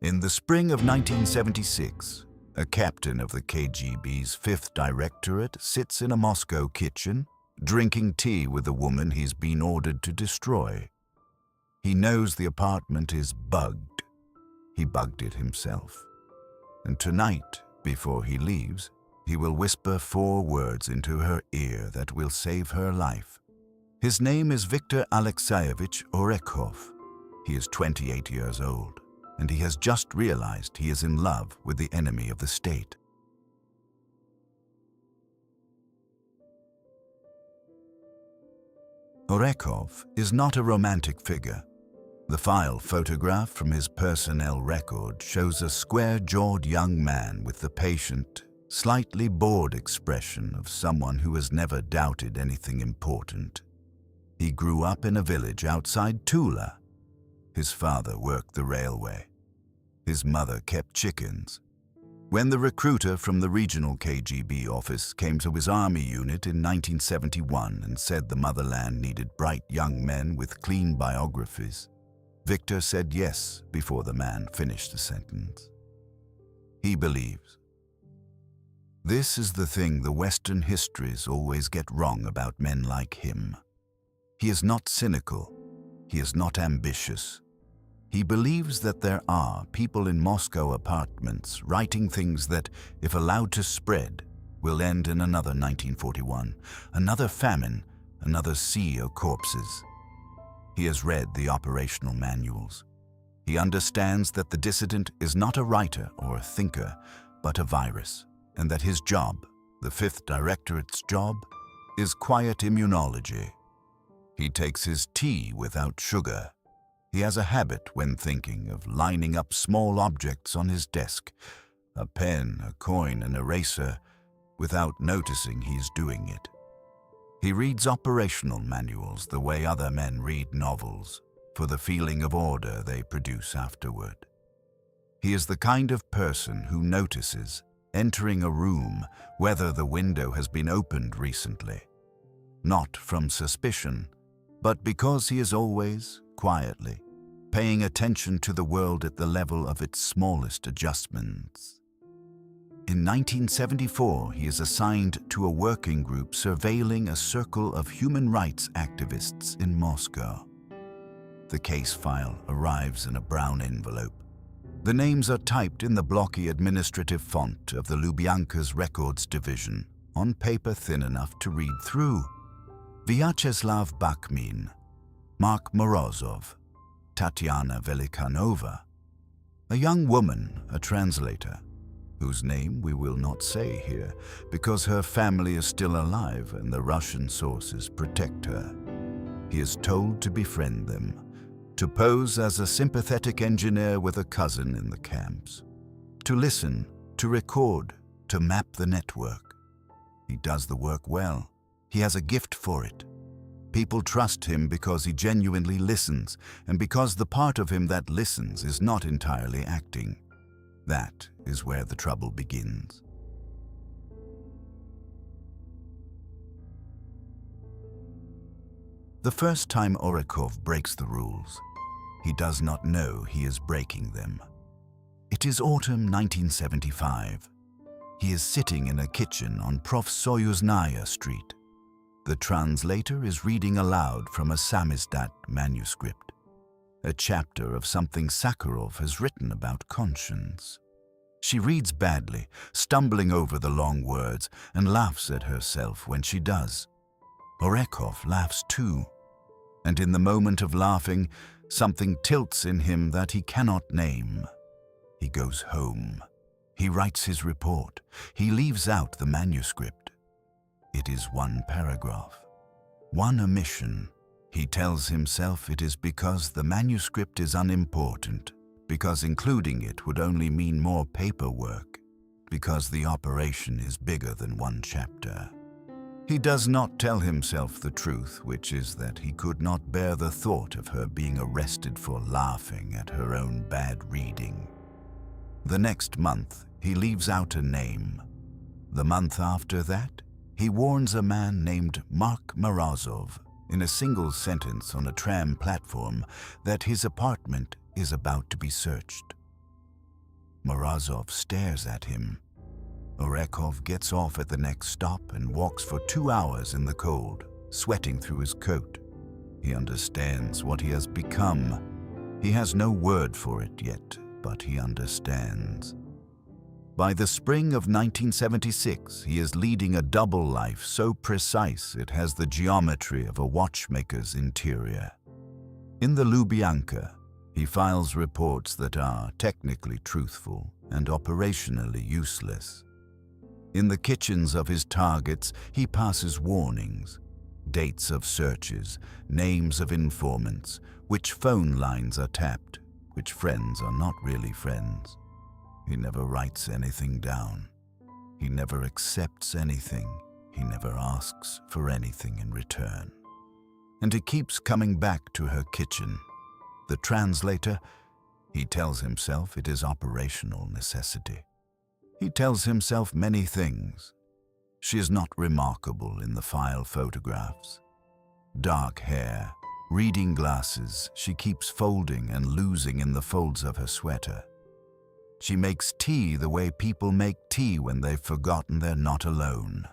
In the spring of 1976, a captain of the KGB's 5th Directorate sits in a Moscow kitchen, drinking tea with a woman he's been ordered to destroy. He knows the apartment is bugged. He bugged it himself. And tonight, before he leaves, he will whisper 4 words into her ear that will save her life. His name is Viktor Alexeyevich Orekhov. He is 28 years old, and he has just realized he is in love with the enemy of the state. Orekhov is not a romantic figure. The file photograph from his personnel record shows a square-jawed young man with the patient, slightly bored expression of someone who has never doubted anything important. He grew up in a village outside Tula. His father worked the railway. His mother kept chickens. When the recruiter from the regional KGB office came to his army unit in 1971 and said the motherland needed bright young men with clean biographies, Victor said yes before the man finished the sentence. He believes. This is the thing the Western histories always get wrong about men like him. He is not cynical. He is not ambitious. He believes that there are people in Moscow apartments writing things that, if allowed to spread, will end in another 1941, another famine, another sea of corpses. He has read the operational manuals. He understands that the dissident is not a writer or a thinker, but a virus, and that his job, the 5th Directorate's job, is quiet immunology. He takes his tea without sugar. He has a habit, when thinking, of lining up small objects on his desk, a pen, a coin, an eraser, without noticing he's doing it. He reads operational manuals the way other men read novels, for the feeling of order they produce afterward. He is the kind of person who notices, entering a room, whether the window has been opened recently. Not from suspicion, but because he is always, quietly, paying attention to the world at the level of its smallest adjustments. In 1974, he is assigned to a working group surveilling a circle of human rights activists in Moscow. The case file arrives in a brown envelope. The names are typed in the blocky administrative font of the Lubyanka's Records Division, on paper thin enough to read through. Vyacheslav Bakhmin, Mark Morozov, Tatiana Velikanova, a young woman, a translator, whose name we will not say here because her family is still alive and the Russian sources protect her. He is told to befriend them, to pose as a sympathetic engineer with a cousin in the camps, to listen, to record, to map the network. He does the work well. He has a gift for it. People trust him because he genuinely listens, and because the part of him that listens is not entirely acting. That is where the trouble begins. The first time Orekhov breaks the rules, he does not know he is breaking them. It is autumn 1975. He is sitting in a kitchen on Profsoyuznaya Street. The translator is reading aloud from a samizdat manuscript, a chapter of something Sakharov has written about conscience. She reads badly, stumbling over the long words, and laughs at herself when she does. Orekhov laughs too, and in the moment of laughing, something tilts in him that he cannot name. He goes home. He writes his report. He leaves out the manuscript. It is one paragraph, one omission. He tells himself it is because the manuscript is unimportant, because including it would only mean more paperwork, because the operation is bigger than one chapter. He does not tell himself the truth, which is that he could not bear the thought of her being arrested for laughing at her own bad reading. The next month, he leaves out a name. The month after that, he warns a man named Mark Morozov in a single sentence on a tram platform that his apartment is about to be searched. Morozov stares at him. Orekov gets off at the next stop and walks for 2 hours in the cold, sweating through his coat. He understands what he has become. He has no word for it yet, but he understands. By the spring of 1976, he is leading a double life so precise it has the geometry of a watchmaker's interior. In the Lubyanka, he files reports that are technically truthful and operationally useless. In the kitchens of his targets, he passes warnings, dates of searches, names of informants, which phone lines are tapped, which friends are not really friends. He never writes anything down. He never accepts anything. He never asks for anything in return. And he keeps coming back to her kitchen. The translator, he tells himself it is operational necessity. He tells himself many things. She is not remarkable in the file photographs. Dark hair, reading glasses she keeps folding and losing in the folds of her sweater. She makes tea the way people make tea when they've forgotten they're not alone.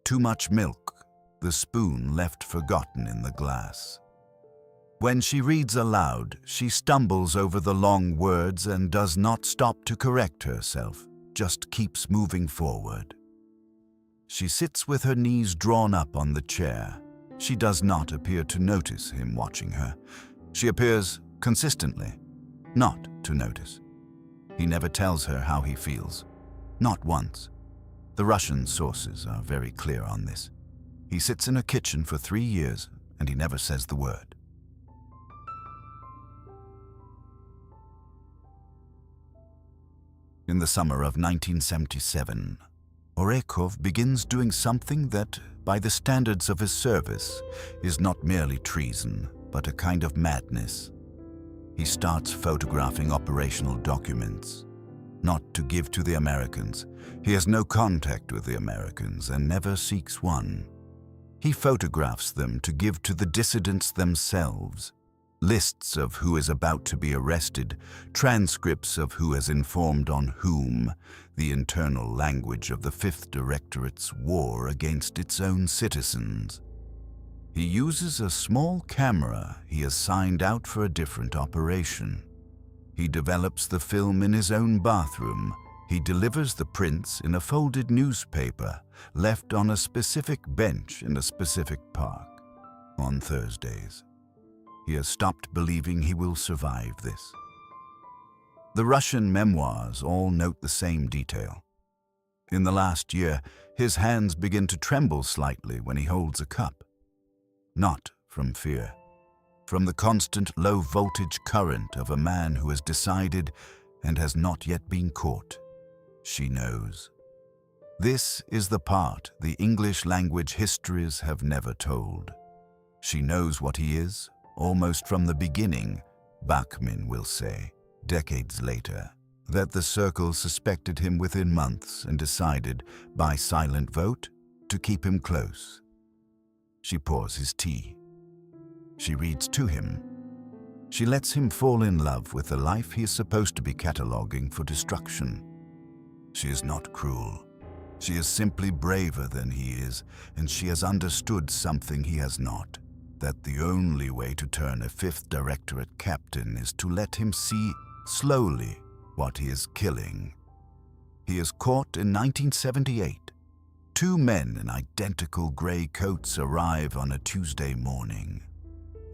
Too much milk, the spoon left forgotten in the glass. When she reads aloud, she stumbles over the long words and does not stop to correct herself, just keeps moving forward. She sits with her knees drawn up on the chair. She does not appear to notice him watching her. She appears consistently not to notice. He never tells her how he feels. Not once. The Russian sources are very clear on this. He sits in a kitchen for 3 years and he never says the word. In the summer of 1977, Orekov begins doing something that, by the standards of his service, is not merely treason, but a kind of madness. He starts photographing operational documents, not to give to the Americans. He has no contact with the Americans and never seeks one. He photographs them to give to the dissidents themselves. Lists of who is about to be arrested, transcripts of who has informed on whom, the internal language of the Fifth Directorate's war against its own citizens. He uses a small camera he has signed out for a different operation. He develops the film in his own bathroom. He delivers the prints in a folded newspaper left on a specific bench in a specific park on Thursdays. He has stopped believing he will survive this. The Russian memoirs all note the same detail. In the last year, his hands begin to tremble slightly when he holds a cup. Not from fear, from the constant low-voltage current of a man who has decided and has not yet been caught. She knows. This is the part the English language histories have never told. She knows what he is, almost from the beginning, Bakhmin will say, decades later, that the circle suspected him within months and decided, by silent vote, to keep him close. She pours his tea. She reads to him. She lets him fall in love with the life he is supposed to be cataloguing for destruction. She is not cruel. She is simply braver than he is, and she has understood something he has not, that the only way to turn a Fifth Directorate captain is to let him see slowly what he is killing. He is caught in 1978. 2 men in identical gray coats arrive on a Tuesday morning.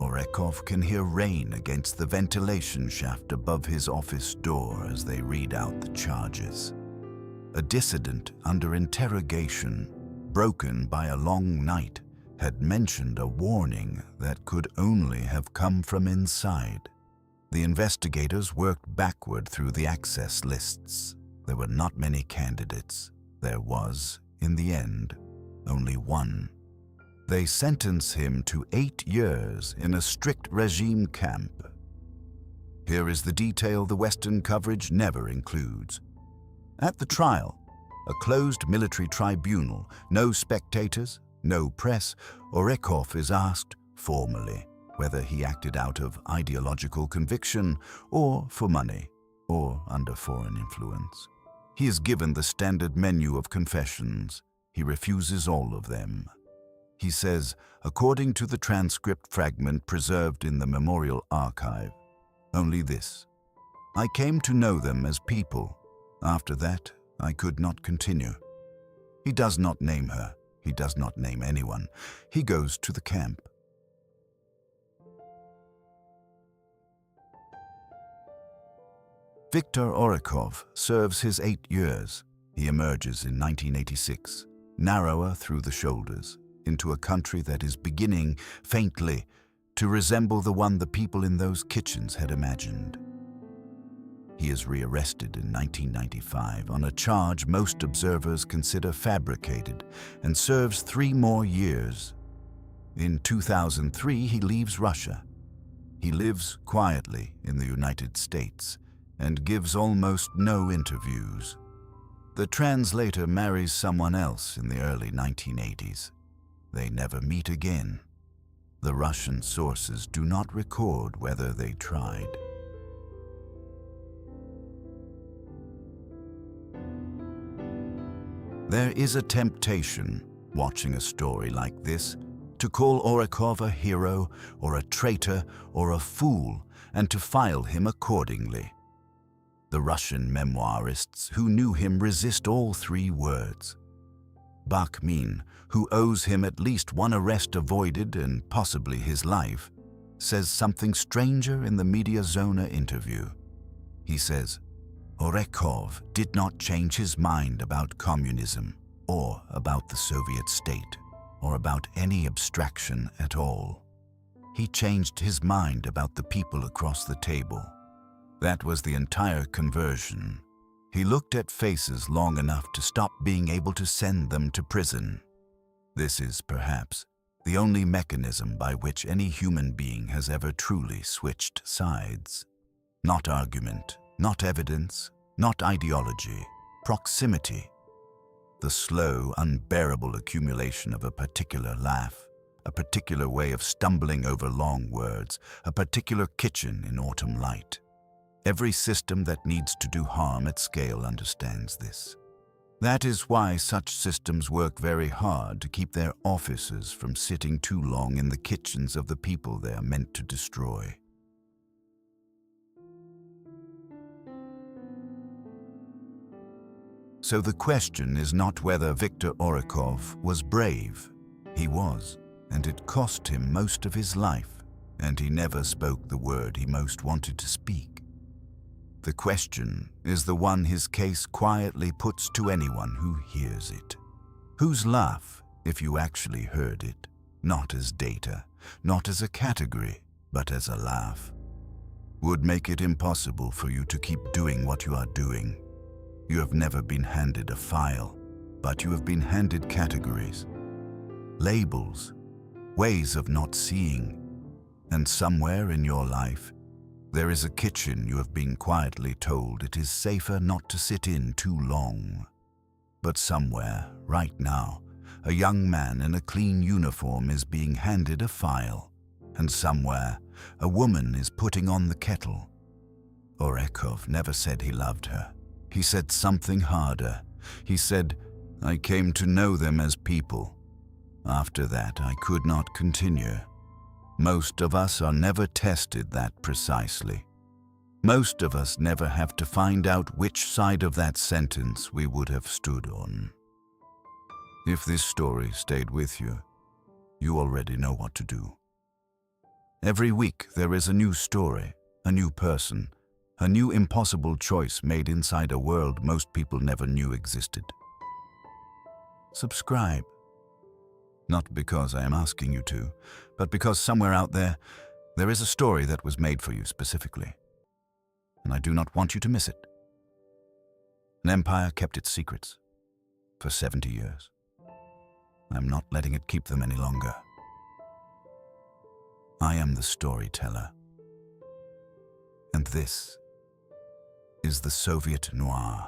Orekov can hear rain against the ventilation shaft above his office door as they read out the charges. A dissident under interrogation, broken by a long night, had mentioned a warning that could only have come from inside. The investigators worked backward through the access lists. There were not many candidates. There was, in the end, only one. They sentence him to 8 years in a strict regime camp. Here is the detail the Western coverage never includes. At the trial, a closed military tribunal, no spectators, no press, Orekov is asked formally whether he acted out of ideological conviction or for money. or under foreign influence. He is given the standard menu of confessions. He refuses all of them. He says, according to the transcript fragment preserved in the Memorial Archive, only this: I came to know them as people. After that, I could not continue. He does not name her. He does not name anyone. He goes to the camp. Viktor Orekov serves his 8 years. He emerges in 1986, narrower through the shoulders, into a country that is beginning, faintly, to resemble the one the people in those kitchens had imagined. He is rearrested in 1995 on a charge most observers consider fabricated and serves 3 more years. In 2003, he leaves Russia. He lives quietly in the United States and gives almost no interviews. The translator marries someone else in the early 1980s. They never meet again. The Russian sources do not record whether they tried. There is a temptation, watching a story like this, to call Orekov a hero or a traitor or a fool and to file him accordingly. The Russian memoirists who knew him resist all 3 words. Bakhmin, who owes him at least 1 arrest avoided and possibly his life, says something stranger in the Mediazona interview. He says, Orekov did not change his mind about communism or about the Soviet state or about any abstraction at all. He changed his mind about the people across the table. That was the entire conversion. He looked at faces long enough to stop being able to send them to prison. This is, perhaps, the only mechanism by which any human being has ever truly switched sides. Not argument, not evidence, not ideology, proximity. The slow, unbearable accumulation of a particular laugh, a particular way of stumbling over long words, a particular kitchen in autumn light. Every system that needs to do harm at scale understands this. That is why such systems work very hard to keep their officers from sitting too long in the kitchens of the people they are meant to destroy. So the question is not whether Viktor Orekov was brave. He was, and it cost him most of his life, and he never spoke the word he most wanted to speak. The question is the one his case quietly puts to anyone who hears it. Whose laugh, if you actually heard it, not as data, not as a category, but as a laugh, would make it impossible for you to keep doing what you are doing. You have never been handed a file, but you have been handed categories, labels, ways of not seeing, and somewhere in your life, there is a kitchen you have been quietly told it is safer not to sit in too long. But somewhere, right now, a young man in a clean uniform is being handed a file, and somewhere, a woman is putting on the kettle. Orekov never said he loved her. He said something harder. He said, I came to know them as people. After that, I could not continue. Most of us are never tested that precisely. Most of us never have to find out which side of that sentence we would have stood on. If this story stayed with you, you already know what to do. Every week there is a new story, a new person, a new impossible choice made inside a world most people never knew existed. Subscribe. Not because I am asking you to, but because somewhere out there is a story that was made for you specifically. And I do not want you to miss it. An empire kept its secrets for 70 years. I am not letting it keep them any longer. I am the storyteller. And this is the Soviet Noir.